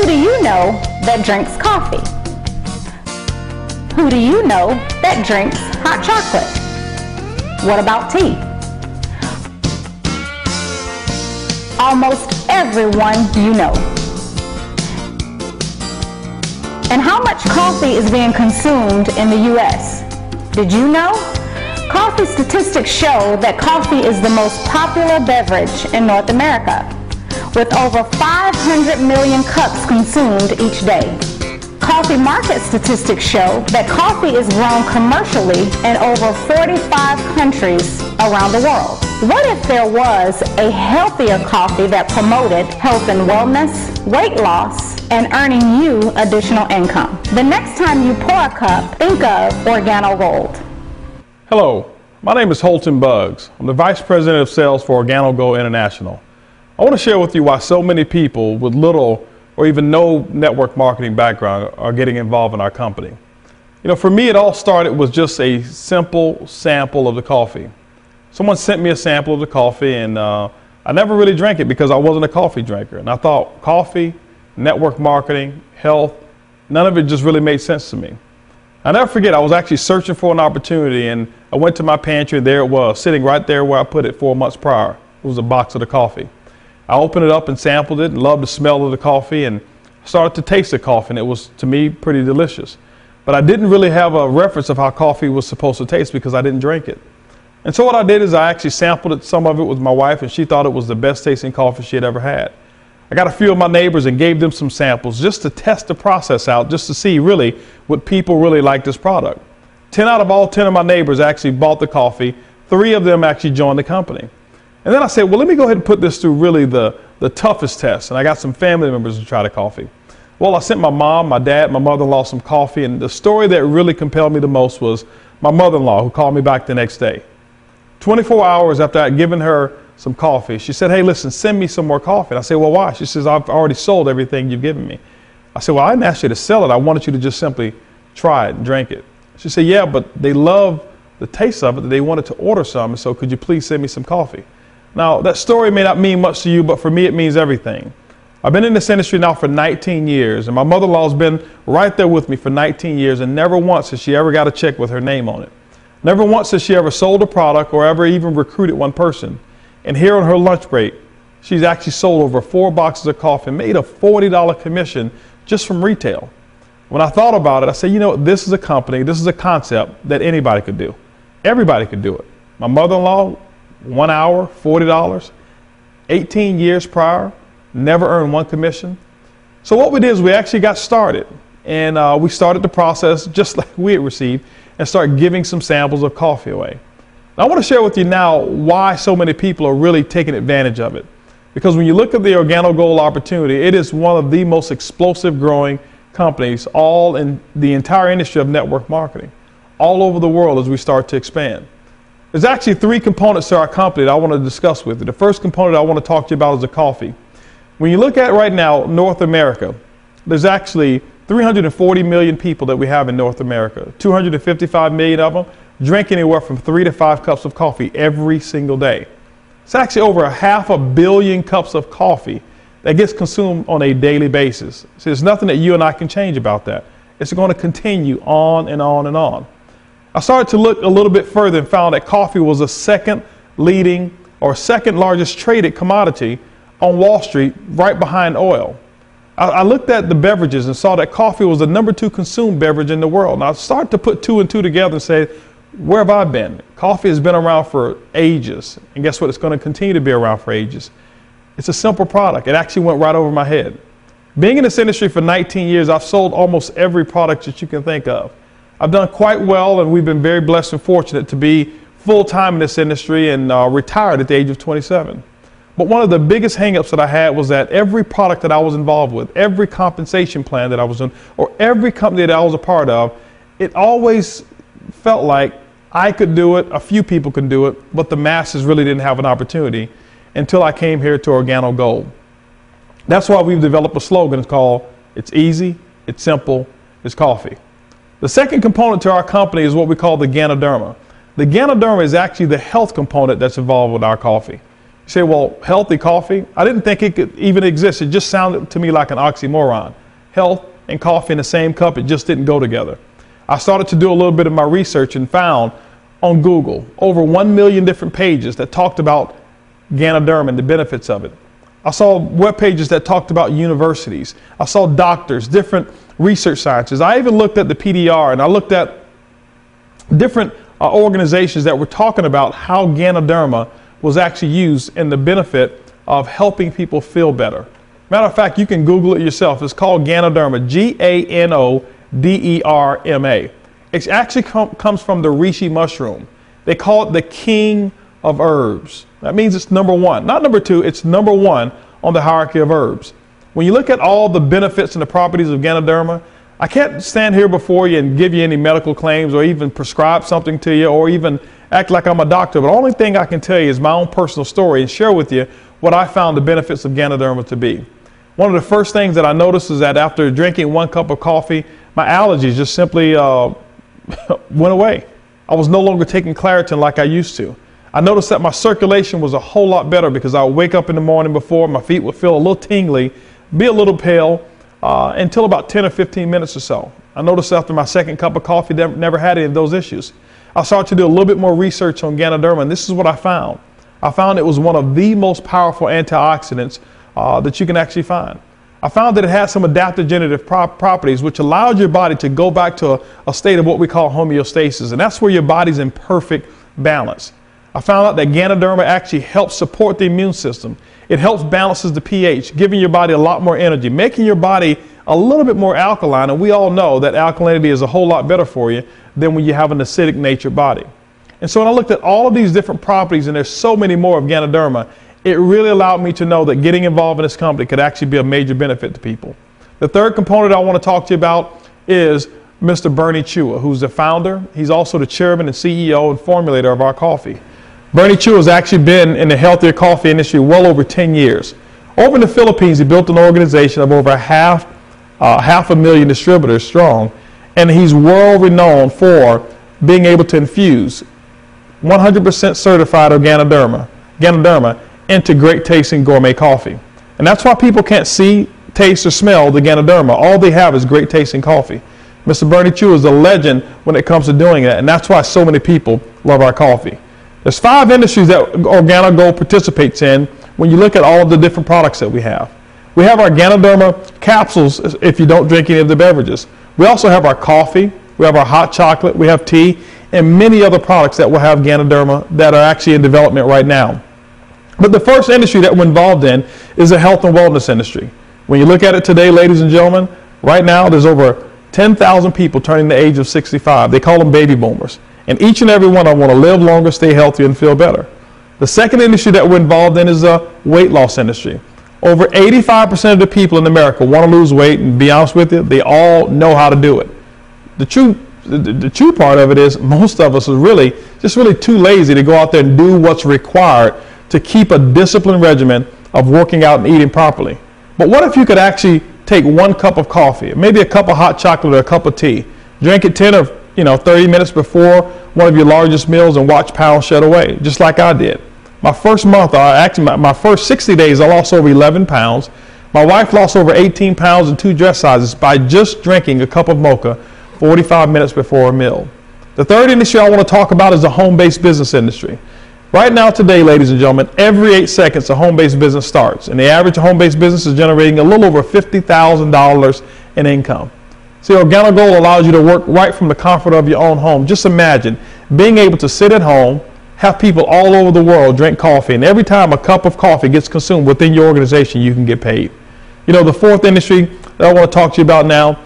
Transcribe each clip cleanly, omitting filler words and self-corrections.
Who do you know that drinks coffee? Who do you know that drinks hot chocolate? What about tea? Almost everyone you know. And how much coffee is being consumed in the U.S.? Did you know? Coffee statistics show that coffee is the most popular beverage in North America, with over 500 million cups consumed each day. Coffee market statistics show that coffee is grown commercially in over 45 countries around the world. What if there was a healthier coffee that promoted health and wellness, weight loss, and earning you additional income? The next time you pour a cup, think of OrGano Gold. Hello, my name is Holton Buggs. I'm the Vice President of Sales for OrGano Gold International. I want to share with you why so many people with little or even no network marketing background are getting involved in our company. You know, for me, it all started with just a simple sample of the coffee. Someone sent me a sample of the coffee, and I never really drank it because I wasn't a coffee drinker. And I thought coffee, network marketing, health, none of it just really made sense to me. I'll never forget, I was actually searching for an opportunity, and I went to my pantry, and there it was, sitting right there where I put it 4 months prior. It was a box of the coffee. I opened it up and sampled it and loved the smell of the coffee, and started to taste the coffee, and it was, to me, pretty delicious. But I didn't really have a reference of how coffee was supposed to taste because I didn't drink it. And so what I did is I actually sampled it, some of it with my wife, and she thought it was the best tasting coffee she had ever had. I got a few of my neighbors and gave them some samples just to test the process out, just to see really what people really like this product. 10 out of all 10 of my neighbors actually bought the coffee. 3 of them actually joined the company. And then I said, well, let me go ahead and put this through really the toughest test. And I got some family members to try the coffee. Well, I sent my mom, my dad, my mother-in-law some coffee. And the story that really compelled me the most was my mother-in-law, who called me back the next day. 24 hours after I'd given her some coffee, she said, hey, listen, send me some more coffee. And I said, well, why? She says, I've already sold everything you've given me. I said, well, I didn't ask you to sell it. I wanted you to just simply try it and drink it. She said, yeah, but they love the taste of it, that they wanted to order some. So could you please send me some coffee? Now, that story may not mean much to you, but for me, it means everything. I've been in this industry now for 19 years, and my mother-in-law has been right there with me for 19 years, and never once has she ever got a check with her name on it. Never once has she ever sold a product or ever even recruited one person. And here on her lunch break, she's actually sold over 4 boxes of coffee and made a $40 commission just from retail. When I thought about it, I said, you know, this is a company, this is a concept that anybody could do. Everybody could do it. My mother-in-law, 1 hour, $40, 18 years prior, never earned one commission. So what we did is we actually got started, and we started the process just like we had received and started giving some samples of coffee away. Now, I want to share with you now why so many people are really taking advantage of it. Because when you look at the OrGano Gold opportunity, it is one of the most explosive growing companies all in the entire industry of network marketing, all over the world as we start to expand. There's actually 3 components to our company that I want to discuss with you. The first component I want to talk to you about is the coffee. When you look at right now, North America, there's actually 340 million people that we have in North America. 255 million of them drink anywhere from 3 to 5 cups of coffee every single day. It's actually over 500 million cups of coffee that gets consumed on a daily basis. So there's nothing that you and I can change about that. It's going to continue on and on and on. I started to look a little bit further and found that coffee was the second largest traded commodity on Wall Street, right behind oil. I looked at the beverages and saw that coffee was the number 2 consumed beverage in the world. And I started to put 2 and 2 together and say, where have I been? Coffee has been around for ages. And guess what? It's going to continue to be around for ages. It's a simple product. It actually went right over my head. Being in this industry for 19 years, I've sold almost every product that you can think of. I've done quite well, and we've been very blessed and fortunate to be full-time in this industry and retired at the age of 27. But one of the biggest hang-ups that I had was that every product that I was involved with, every compensation plan that I was in, or every company that I was a part of, it always felt like I could do it, a few people could do it, but the masses really didn't have an opportunity until I came here to OrGano Gold. That's why we've developed a slogan called, it's easy, it's simple, it's coffee. The second component to our company is what we call the Ganoderma. The Ganoderma is actually the health component that's involved with our coffee. You say, well, healthy coffee? I didn't think it could even exist. It just sounded to me like an oxymoron. Health and coffee in the same cup, it just didn't go together. I started to do a little bit of my research and found on Google over 1 million different pages that talked about Ganoderma and the benefits of it. I saw web pages that talked about universities. I saw doctors, different research scientists. I even looked at the PDR, and I looked at different organizations that were talking about how Ganoderma was actually used in the benefit of helping people feel better. Matter of fact, you can Google it yourself. It's called Ganoderma, Ganoderma. It actually comes from the reishi mushroom. They call it the king of herbs. That means it's number one. Not number two, it's number one on the hierarchy of herbs. When you look at all the benefits and the properties of Ganoderma, I can't stand here before you and give you any medical claims or even prescribe something to you or even act like I'm a doctor. But the only thing I can tell you is my own personal story and share with you what I found the benefits of Ganoderma to be. One of the first things that I noticed is that after drinking 1 cup of coffee, my allergies just simply went away. I was no longer taking Claritin like I used to. I noticed that my circulation was a whole lot better because I would wake up in the morning before, my feet would feel a little tingly, be a little pale, until about 10 or 15 minutes or so. I noticed after my second cup of coffee, never had any of those issues. I started to do a little bit more research on Ganoderma, and this is what I found. I found it was one of the most powerful antioxidants that you can actually find. I found that it has some adaptogenitive properties which allowed your body to go back to a state of what we call homeostasis, and that's where your body's in perfect balance. I found out that Ganoderma actually helps support the immune system. It helps balances the pH, giving your body a lot more energy, making your body a little bit more alkaline, and we all know that alkalinity is a whole lot better for you than when you have an acidic natured body. And so when I looked at all of these different properties, and there's so many more of Ganoderma, it really allowed me to know that getting involved in this company could actually be a major benefit to people. The third component I want to talk to you about is Mr. Bernie Chua, who's the founder. He's also the chairman and CEO and formulator of our coffee. Bernie Chua has actually been in the healthier coffee industry well over 10 years. Over in the Philippines, he built an organization of over half a million distributors strong, and he's world renowned for being able to infuse 100% certified Ganoderma into great tasting gourmet coffee. And that's why people can't see, taste, or smell the Ganoderma. All they have is great tasting coffee. Mr. Bernie Chua is a legend when it comes to doing that, and that's why so many people love our coffee. There's 5 industries that OrGano Gold participates in when you look at all of the different products that we have. We have our Ganoderma capsules if you don't drink any of the beverages. We also have our coffee, we have our hot chocolate, we have tea, and many other products that will have Ganoderma that are actually in development right now. But the first industry that we're involved in is the health and wellness industry. When you look at it today, ladies and gentlemen, right now there's over 10,000 people turning the age of 65. They call them baby boomers. And each and every one of them want to live longer, stay healthier, and feel better. The second industry that we're involved in is the weight loss industry. Over 85% of the people in America want to lose weight, and to be honest with you, they all know how to do it. The true part of it is most of us are really too lazy to go out there and do what's required to keep a disciplined regimen of working out and eating properly. But what if you could actually take 1 cup of coffee, maybe a cup of hot chocolate or a cup of tea, drink it 10 or 30 minutes before one of your largest meals and watch pounds shed away, just like I did. My first month, my first 60 days, I lost over 11 pounds. My wife lost over 18 pounds and 2 dress sizes by just drinking a cup of mocha 45 minutes before a meal. The third industry I want to talk about is the home-based business industry. Right now today, ladies and gentlemen, every 8 seconds a home-based business starts, and the average home-based business is generating a little over $50,000 in income. See, OrGano Gold allows you to work right from the comfort of your own home. Just imagine being able to sit at home, have people all over the world drink coffee, and every time a cup of coffee gets consumed within your organization, you can get paid. The fourth industry that I want to talk to you about now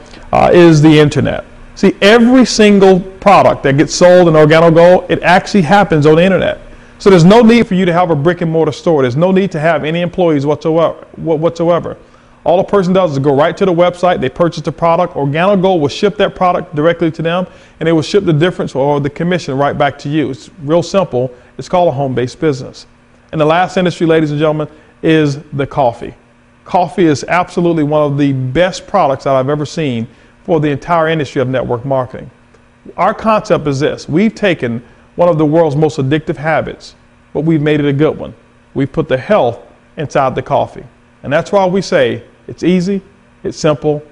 is the internet. See, every single product that gets sold in OrGano Gold, it actually happens on the internet. So there's no need for you to have a brick and mortar store. There's no need to have any employees whatsoever. All a person does is go right to the website, they purchase the product, OrGano Gold will ship that product directly to them, and they will ship the difference or the commission right back to you. It's real simple. It's called a home-based business. And the last industry, ladies and gentlemen, is the coffee. Coffee is absolutely one of the best products that I've ever seen for the entire industry of network marketing. Our concept is this. We've taken one of the world's most addictive habits, but we've made it a good one. we put the health inside the coffee. And that's why we say it's easy, it's simple,